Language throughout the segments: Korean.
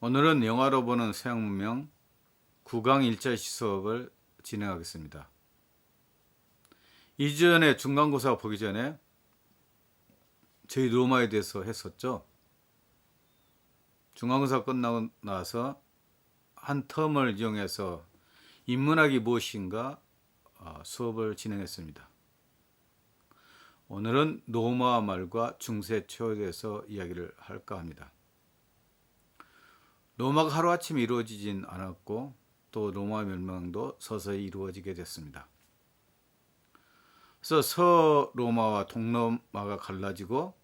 오늘은 영화로 보는 서양 문명 9강 1차 수업을 진행하겠습니다. 2주 전에 중간고사 보기 전에 저희 로마에 대해서 했었죠. 중간고사 끝나고 나서 한 텀을 이용해서 인문학이 무엇인가 수업을 진행했습니다. 오늘은 로마 말과 중세 초에 대해서 이야기를 할까 합니다. 로마가 하루아침에 이루어지진 않았고 또 로마 멸망도 서서히 이루어지게 됐습니다. 그래서 서로마와 동로마가 갈라지고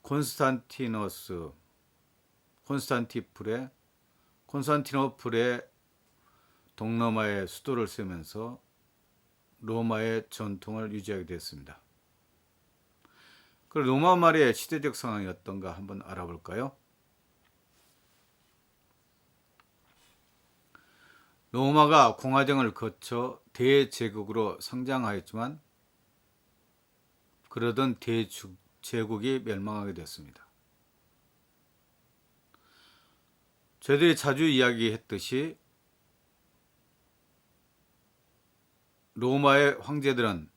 콘스탄티노플의 동로마의 수도를 세우면서 로마의 전통을 유지하게 됐습니다. 그럼 로마 말의 시대적 상황이 어떤가 한번 알아볼까요? 로마가 공화정을 거쳐 대제국으로 성장하였지만 그러던 대제국이 멸망하게 됐습니다. 저희들이 자주 이야기했듯이 로마의 황제들은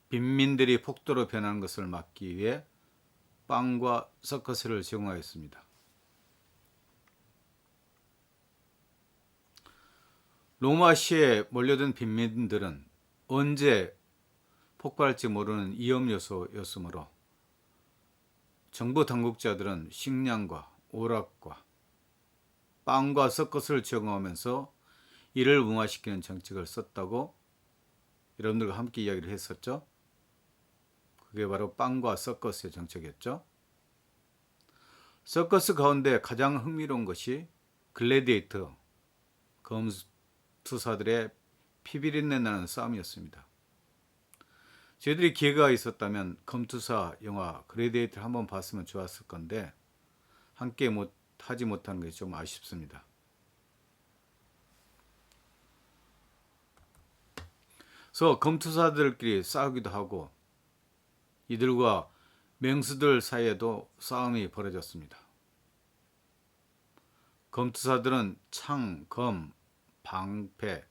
빈민들이 폭도로 변하는 것을 막기 위해 빵과 서커스를 제공하였습니다. 로마시에 몰려든 빈민들은 언제 폭발할지 모르는 위험 요소였으므로 정부 당국자들은 식량과 오락과 빵과 서커스를 제공하면서 이를 무마시키는 정책을 썼다고 여러분들과 함께 이야기를 했었죠. 그게 바로 빵과 서커스의 정책이었죠. 서커스 가운데 가장 흥미로운 것이 글래디에이터, 검투사들의 피비린내 나는 싸움이었습니다. 저희들이 기회가 있었다면 검투사 영화 글래디에이터를 한번 봤으면 좋았을 건데 함께 하지 못한 것이 좀 아쉽습니다. 그래서 검투사들끼리 싸우기도 하고 이들과 맹수들 사이에도 싸움이 벌어졌습니다. 검투사들은 창, 검, 방패,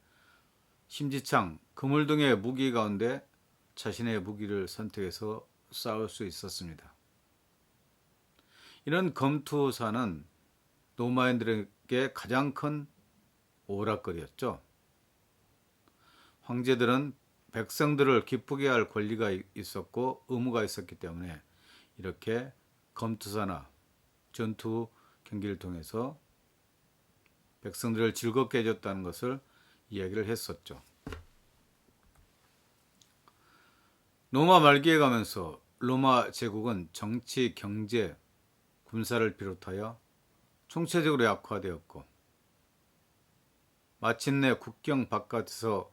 심지창, 그물 등의 무기 가운데 자신의 무기를 선택해서 싸울 수 있었습니다. 이런 검투사는 로마인들에게 가장 큰 오락거리였죠. 황제들은 백성들을 기쁘게 할 권리가 있었고 의무가 있었기 때문에 이렇게 검투사나 전투 경기를 통해서 백성들을 즐겁게 해줬다는 것을 이야기를 했었죠. 로마 말기에 가면서 로마 제국은 정치, 경제, 군사를 비롯하여 총체적으로 약화되었고 마침내 국경 바깥에서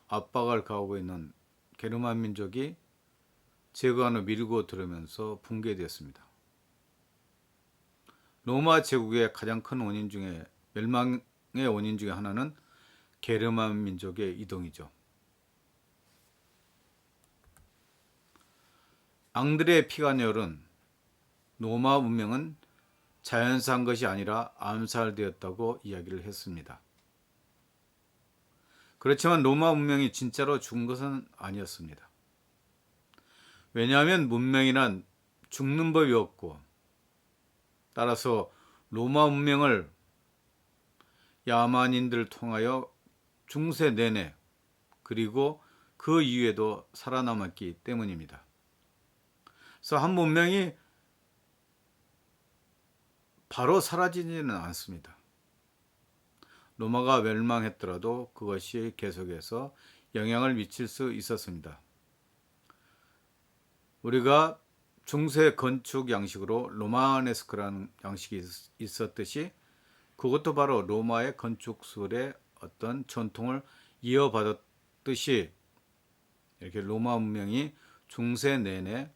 압박을 가하고 있는 게르만 민족이 제거하는 밀고 들으면서 붕괴되었습니다. 로마 제국의 가장 큰 원인 중에 멸망의 원인 중에 하나는 게르만 민족의 이동이죠. 앙드레 피가뇰은 로마 문명은 자연사한 것이 아니라 암살되었다고 이야기를 했습니다. 그렇지만 로마 문명이 진짜로 죽은 것은 아니었습니다. 왜냐하면 문명이란 죽는 법이 없고 따라서 로마 문명을 야만인들을 통하여 중세 내내 그리고 그 이후에도 살아남았기 때문입니다. 그래서 한 문명이 바로 사라지지는 않습니다. 로마가 멸망했더라도 그것이 계속해서 영향을 미칠 수 있었습니다. 우리가 중세 건축 양식으로 로마네스크라는 양식이 있었듯이 그것도 바로 로마의 건축술의 어떤 전통을 이어받았듯이 이렇게 로마 문명이 중세 내내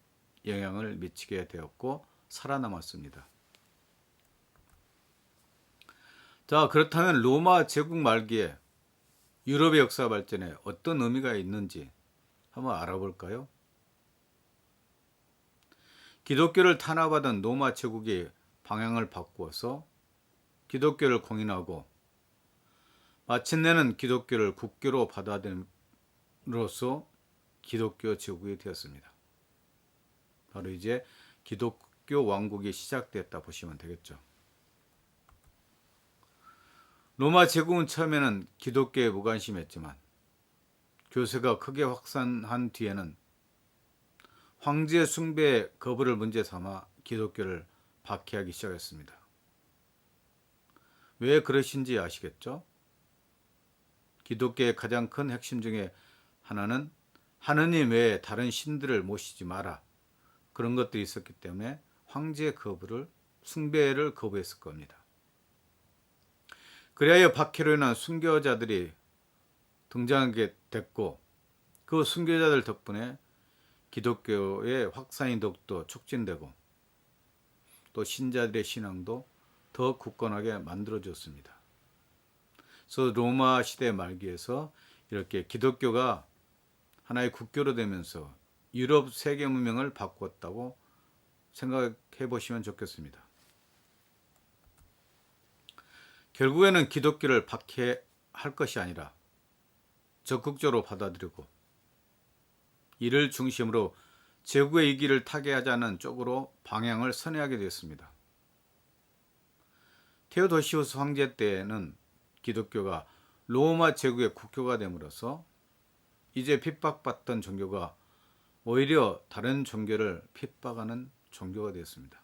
영향을 미치게 되었고 살아남았습니다. 자, 그렇다면 로마 제국 말기에 유럽의 역사 발전에 어떤 의미가 있는지 한번 알아볼까요? 기독교를 탄압하던 로마 제국이 방향을 바꾸어서 기독교를 공인하고 마침내는 기독교를 국교로 받아들임으로써 기독교 제국이 되었습니다. 바로 이제 기독교 왕국이 시작됐다 보시면 되겠죠. 로마 제국은 처음에는 기독교에 무관심했지만 교세가 크게 확산한 뒤에는 황제 숭배 거부를 문제 삼아 기독교를 박해하기 시작했습니다. 왜 그러신지 아시겠죠? 기독교의 가장 큰 핵심 중에 하나는 하느님 외에 다른 신들을 모시지 마라. 그런 것들이 있었기 때문에 황제 거부를, 숭배를 거부했을 겁니다. 그리하여 박해로 인한 순교자들이 등장하게 됐고 그 순교자들 덕분에 기독교의 확산이 더욱더 촉진되고 또 신자들의 신앙도 더 굳건하게 만들어졌습니다. 그래서 로마 시대 말기에서 이렇게 기독교가 하나의 국교로 되면서 유럽 세계 문명을 바꾸었다고 생각해 보시면 좋겠습니다. 결국에는 기독교를 박해할 것이 아니라 적극적으로 받아들이고 이를 중심으로 제국의 이기를 타개하자는 쪽으로 방향을 선회하게 되었습니다. 테오도시우스 황제 때에는 기독교가 로마 제국의 국교가 됨으로써 이제 핍박받던 종교가 오히려 다른 종교를 핍박하는 종교가 되었습니다.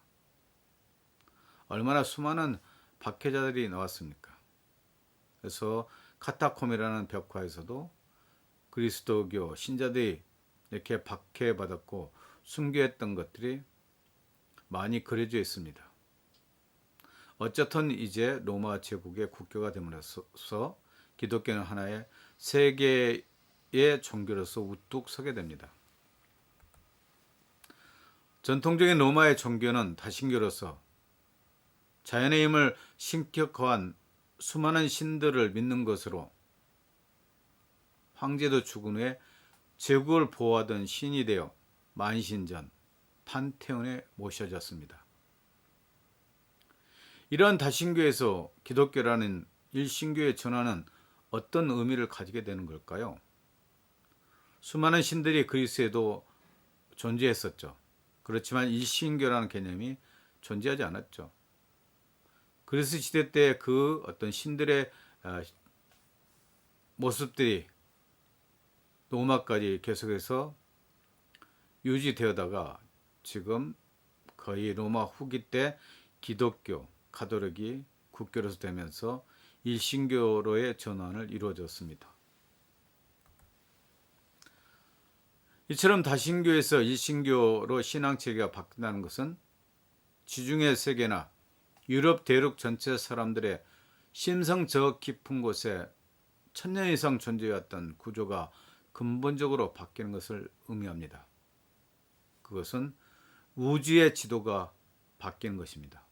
얼마나 수많은 박해자들이 나왔습니까? 그래서 카타콤이라는 벽화에서도 그리스도교 신자들이 이렇게 박해받았고 순교했던 것들이 많이 그려져 있습니다. 어쨌든 이제 로마 제국의 국교가 됨으로써 기독교는 하나의 세계의 종교로서 우뚝 서게 됩니다. 전통적인 로마의 종교는 다신교로서 자연의 힘을 신격화한 수많은 신들을 믿는 것으로 황제도 죽은 후에 제국을 보호하던 신이 되어 만신전, 판테온에 모셔졌습니다. 이러한 다신교에서 기독교라는 일신교의 전환은 어떤 의미를 가지게 되는 걸까요? 수많은 신들이 그리스에도 존재했었죠. 그렇지만 일신교라는 개념이 존재하지 않았죠. 그리스 시대 때 그 어떤 신들의 모습들이 로마까지 계속해서 유지되어다가 지금 거의 로마 후기 때 기독교, 가톨릭이 국교로서 되면서 일신교로의 전환을 이루어졌습니다. 이처럼 다신교에서 일신교로 신앙체계가 바뀐다는 것은 지중해 세계나 유럽 대륙 전체 사람들의 심성 저 깊은 곳에 1000년 이상 존재해왔던 구조가 근본적으로 바뀌는 것을 의미합니다. 그것은 우주의 지도가 바뀌는 것입니다.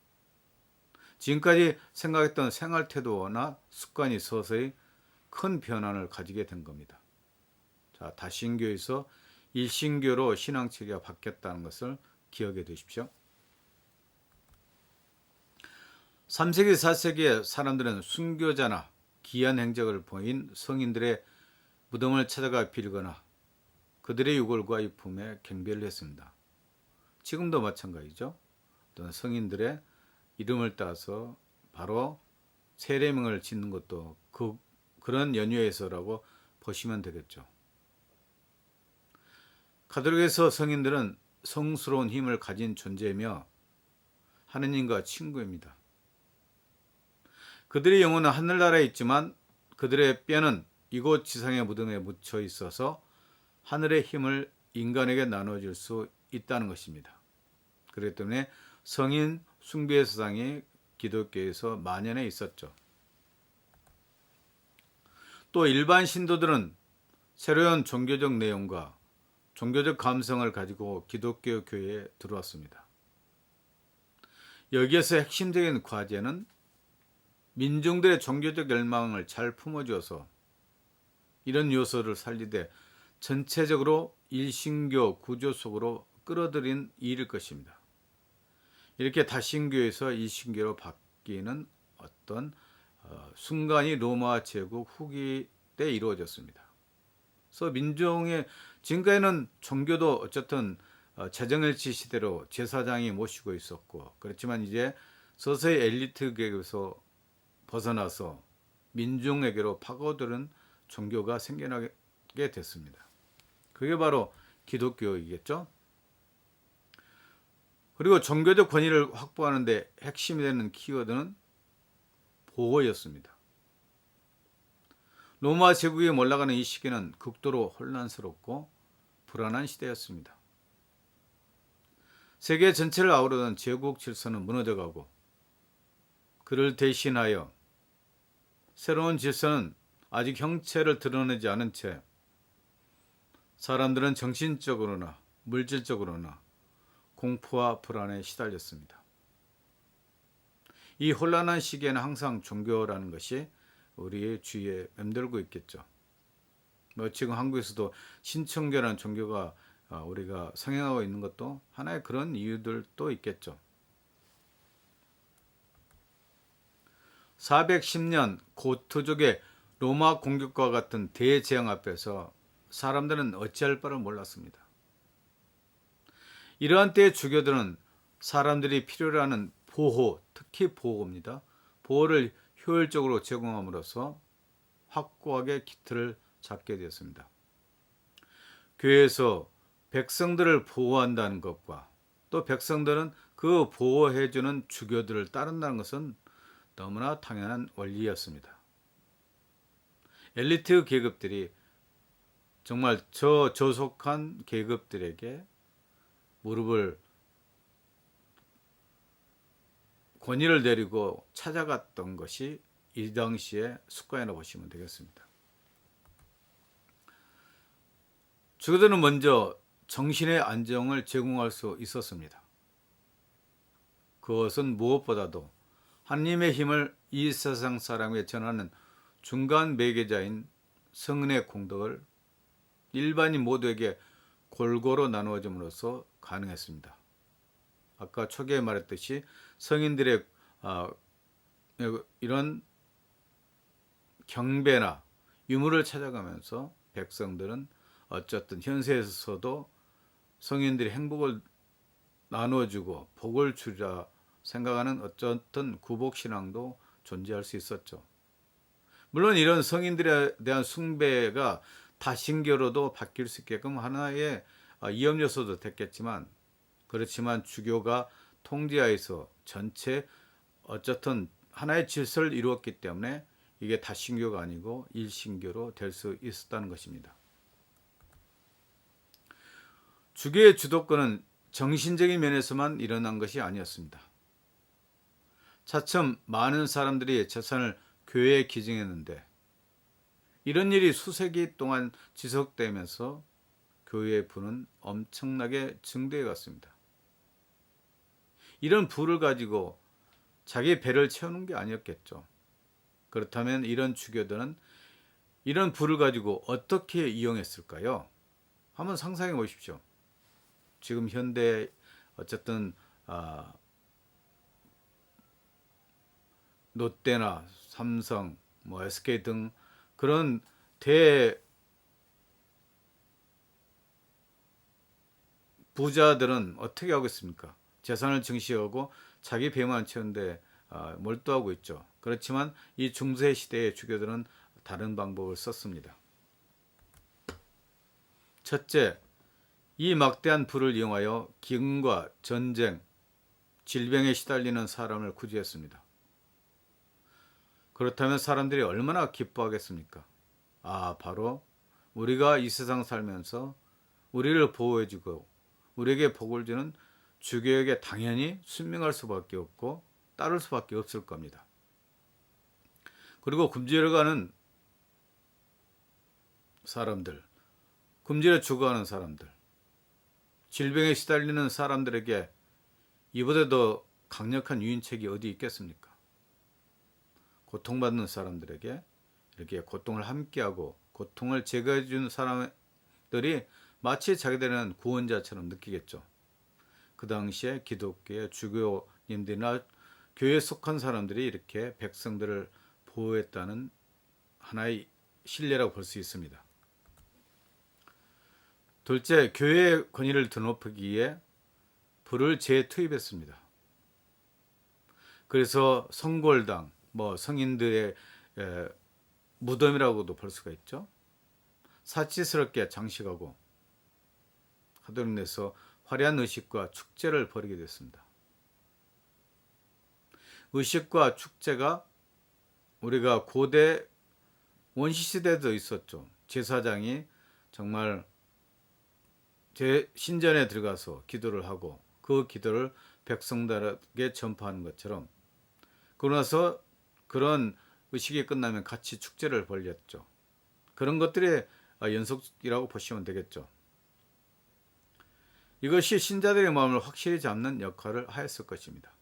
지금까지 생각했던 생활 태도나 습관이 서서히 큰 변화를 가지게 된 겁니다. 자, 다신교에서 일신교로 신앙체계가 바뀌었다는 것을 기억해 두십시오. 3세기, 4세기의 사람들은 순교자나 기이한 행적을 보인 성인들의 무덤을 찾아가 빌거나 그들의 유골과 유품에 경배를 했습니다. 지금도 마찬가지죠. 어떤 성인들의 이름을 따서 바로 세례명을 짓는 것도 그런 연유에서라고 보시면 되겠죠. 가톨릭에서 성인들은 성스러운 힘을 가진 존재이며 하느님과 친구입니다. 그들의 영혼은 하늘나라에 있지만 그들의 뼈는 이곳 지상의 무덤에 묻혀 있어서 하늘의 힘을 인간에게 나눠줄 수 있다는 것입니다. 그렇기 때문에 성인 숭배 사상이 기독교에서 만연해 있었죠. 또 일반 신도들은 새로운 종교적 내용과 종교적 감성을 가지고 기독교 교회에 들어왔습니다. 여기에서 핵심적인 과제는 민중들의 종교적 열망을 잘 품어주어서 이런 요소를 살리되 전체적으로 일신교 구조 속으로 끌어들인 일일 것입니다. 이렇게 다신교에서 일신교로 바뀌는 어떤 순간이 로마 제국 후기 때 이루어졌습니다. 그래서 민중의 지금까지는 종교도 어쨌든 재정일치 시대로 제사장이 모시고 있었고, 그렇지만 이제 서서히 엘리트 계급에서 벗어나서 민중에게로 파고드는 종교가 생겨나게 됐습니다. 그게 바로 기독교이겠죠. 그리고 종교적 권위를 확보하는 데 핵심이 되는 키워드는 보호였습니다. 로마 제국이 몰락하는 이 시기는 극도로 혼란스럽고 불안한 시대였습니다. 세계 전체를 아우르던 제국 질서는 무너져가고, 그를 대신하여 새로운 질서는 아직 형체를 드러내지 않은 채 사람들은 정신적으로나 물질적으로나 공포와 불안에 시달렸습니다. 이 혼란한 시기에는 항상 종교라는 것이 우리의 주위에 맴돌고 있겠죠. 지금 한국에서도 신천교라는 종교가 우리가 성행하고 있는 것도 하나의 그런 이유들도 있겠죠. 410년 고트족의 로마 공격과 같은 대재앙 앞에서 사람들은 어찌할 바를 몰랐습니다. 이러한 때의 주교들은 사람들이 필요로 하는 보호, 특히 보호입니다. 보호를 효율적으로 제공함으로써 확고하게 기틀을 잡게 되었습니다. 교회에서 백성들을 보호한다는 것과 또 백성들은 그 보호해주는 주교들을 따른다는 것은 너무나 당연한 원리였습니다. 엘리트 계급들이 정말 저조속한 계급들에게 무릎을 권위를 내리고 찾아갔던 것이 이 당시의 습관이라고 보시면 되겠습니다. 주교들은 먼저 정신의 안정을 제공할 수 있었습니다. 그것은 무엇보다도 하나님의 힘을 이 세상 사람에게 전하는 중간 매개자인 성은의 공덕을 일반인 모두에게 골고루 나누어 줌으로써 가능했습니다. 아까 초기에 말했듯이 성인들의 이런 경배나 유물을 찾아가면서 백성들은 어쨌든 현세에서도 성인들이 행복을 나누어주고 복을 주자 생각하는 어쨌든 구복신앙도 존재할 수 있었죠. 물론 이런 성인들에 대한 숭배가 다신교로도 바뀔 수 있게끔 하나의 위험 요소도 됐겠지만, 그렇지만 주교가 통제하에서 전체 어쨌든 하나의 질서를 이루었기 때문에 이게 다신교가 아니고 일신교로 될 수 있었다는 것입니다. 주교의 주도권은 정신적인 면에서만 일어난 것이 아니었습니다. 차츰 많은 사람들이 재산을 교회에 기증했는데, 이런 일이 수세기 동안 지속되면서 교회의 부는 엄청나게 증대해 갔습니다. 이런 부를 가지고 자기 배를 채우는 게 아니었겠죠. 그렇다면 이런 주교들은 이런 부를 가지고 어떻게 이용했을까요? 한번 상상해 보십시오. 지금 현대 어쨌든 롯데나 삼성, SK 등 그런 대 부자들은 어떻게 하고 있습니까? 재산을 증식하고 자기 배만 채우는데 몰두하고 있죠. 그렇지만 이 중세 시대의 주교들은 다른 방법을 썼습니다. 첫째, 이 막대한 부를 이용하여 기근과 전쟁, 질병에 시달리는 사람을 구제했습니다. 그렇다면 사람들이 얼마나 기뻐하겠습니까? 바로 우리가 이 세상 살면서 우리를 보호해주고 우리에게 복을 주는 주교에게 당연히 순명할 수밖에 없고 따를 수밖에 없을 겁니다. 그리고 굶주려 가는 사람들, 굶주려 죽어가는 사람들, 질병에 시달리는 사람들에게 이보다 더 강력한 유인책이 어디 있겠습니까? 고통받는 사람들에게 이렇게 고통을 함께하고 고통을 제거해 주는 사람들이 마치 자기들은 구원자처럼 느끼겠죠. 그 당시에 기독교의 주교님들이나 교회에 속한 사람들이 이렇게 백성들을 보호했다는 하나의 신뢰라고 볼 수 있습니다. 둘째, 교회의 권위를 드높이기 위해 불을 재투입했습니다. 그래서 성골당, 성인들의 무덤이라고도 볼 수가 있죠. 사치스럽게 장식하고 하도록 내서 화려한 의식과 축제를 벌이게 됐습니다. 의식과 축제가 우리가 고대 원시시대도 있었죠. 제사장이 정말 신전에 들어가서 기도를 하고 그 기도를 백성들에게 전파하는 것처럼, 그러고 나서 그런 의식이 끝나면 같이 축제를 벌였죠. 그런 것들의 연속이라고 보시면 되겠죠. 이것이 신자들의 마음을 확실히 잡는 역할을 하였을 것입니다.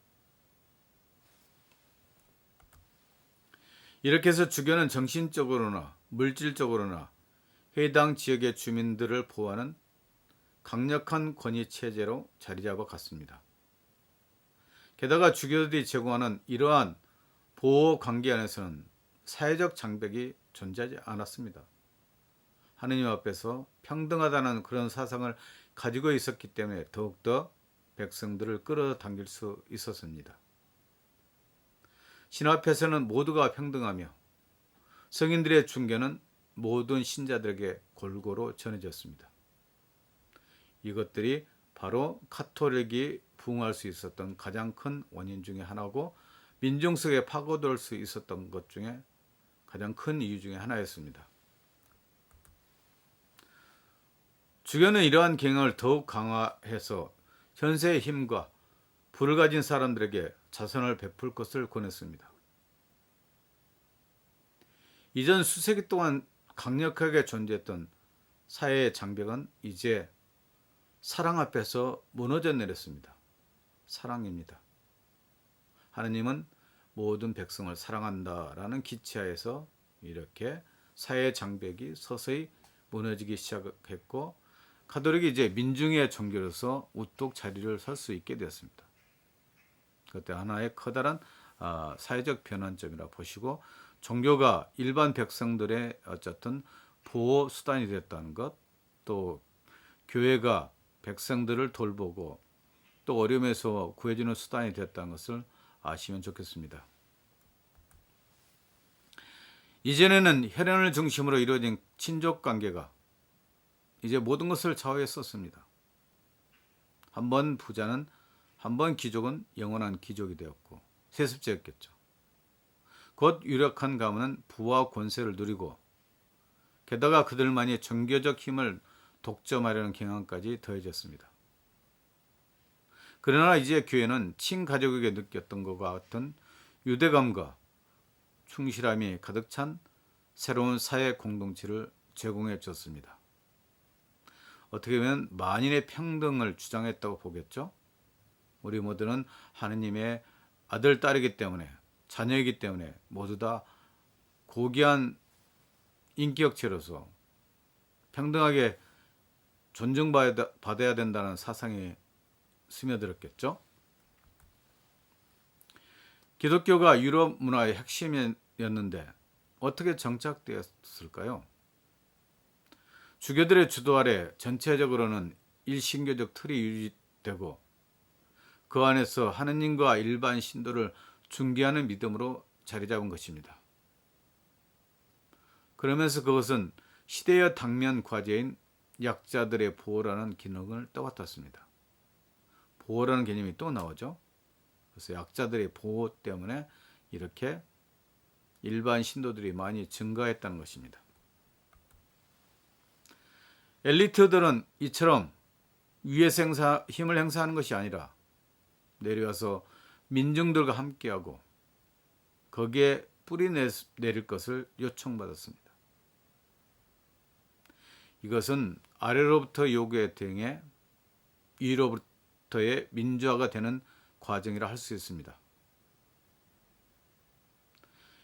이렇게 해서 주교는 정신적으로나 물질적으로나 해당 지역의 주민들을 보호하는 강력한 권위 체제로 자리 잡아 갔습니다. 게다가 주교들이 제공하는 이러한 보호 관계 안에서는 사회적 장벽이 존재하지 않았습니다. 하느님 앞에서 평등하다는 그런 사상을 가지고 있었기 때문에 더욱더 백성들을 끌어당길 수 있었습니다. 신 앞에서는 모두가 평등하며 성인들의 중개는 모든 신자들에게 골고루 전해졌습니다. 이것들이 바로 카톨릭이 부흥할 수 있었던 가장 큰 원인 중에 하나고, 민중 속에 파고들 수 있었던 것 중에 가장 큰 이유 중에 하나였습니다. 주교는 이러한 경영을 더욱 강화해서 현세의 힘과 불을 가진 사람들에게 자선을 베풀 것을 권했습니다. 이전 수세기 동안 강력하게 존재했던 사회의 장벽은 이제 사랑 앞에서 무너져 내렸습니다. 사랑입니다. 하느님은 모든 백성을 사랑한다라는 기치하에서 이렇게 사회의 장벽이 서서히 무너지기 시작했고, 가톨릭이 이제 민중의 종교로서 우뚝 자리를 설 수 있게 되었습니다. 그때 하나의 커다란 사회적 변환점이라 보시고, 종교가 일반 백성들의 어쨌든 보호 수단이 됐다는 것, 또 교회가 백성들을 돌보고 또 어려움에서 구해주는 수단이 됐다는 것을 아시면 좋겠습니다. 이전에는 혈연을 중심으로 이루어진 친족 관계가 이제 모든 것을 좌우했었습니다. 한번 부자는, 한번 귀족은 영원한 귀족이 되었고 세습제였겠죠. 곧 유력한 가문은 부와 권세를 누리고, 게다가 그들만이 종교적 힘을 독점하려는 경향까지 더해졌습니다. 그러나 이제 교회는 친가족에게 느꼈던 것과 같은 유대감과 충실함이 가득 찬 새로운 사회 공동체를 제공해 줬습니다. 어떻게 보면 만인의 평등을 주장했다고 보겠죠. 우리 모두는 하느님의 아들, 딸이기 때문에, 자녀이기 때문에 모두 다 고귀한 인격체로서 평등하게 존중받아야 된다는 사상이 스며들었겠죠. 기독교가 유럽 문화의 핵심이었는데 어떻게 정착되었을까요? 주교들의 주도 아래 전체적으로는 일신교적 틀이 유지되고, 그 안에서 하느님과 일반 신도를 중개하는 믿음으로 자리 잡은 것입니다. 그러면서 그것은 시대의 당면 과제인 약자들의 보호라는 기능을 떠맡았습니다. 보호라는 개념이 또 나오죠. 그래서 약자들의 보호 때문에 이렇게 일반 신도들이 많이 증가했다는 것입니다. 엘리트들은 이처럼 위에서 힘을 행사하는 것이 아니라 내려와서 민중들과 함께하고 거기에 뿌리 내릴 것을 요청받았습니다. 이것은 아래로부터 요구에 대응해 위로부터의 민주화가 되는 과정이라 할 수 있습니다.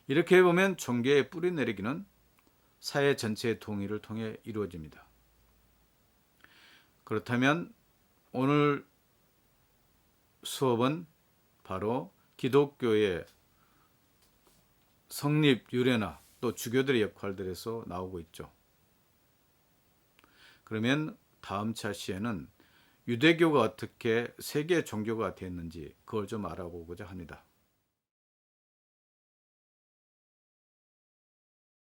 이렇게 보면 종교의 뿌리 내리기는 사회 전체의 동의를 통해 이루어집니다. 그렇다면 오늘 수업은 바로 기독교의 성립 유래나 또 주교들의 역할들에서 나오고 있죠. 그러면 다음 차 시에는 유대교가 어떻게 세계 종교가 됐는지 그걸 좀 알아보고자 합니다.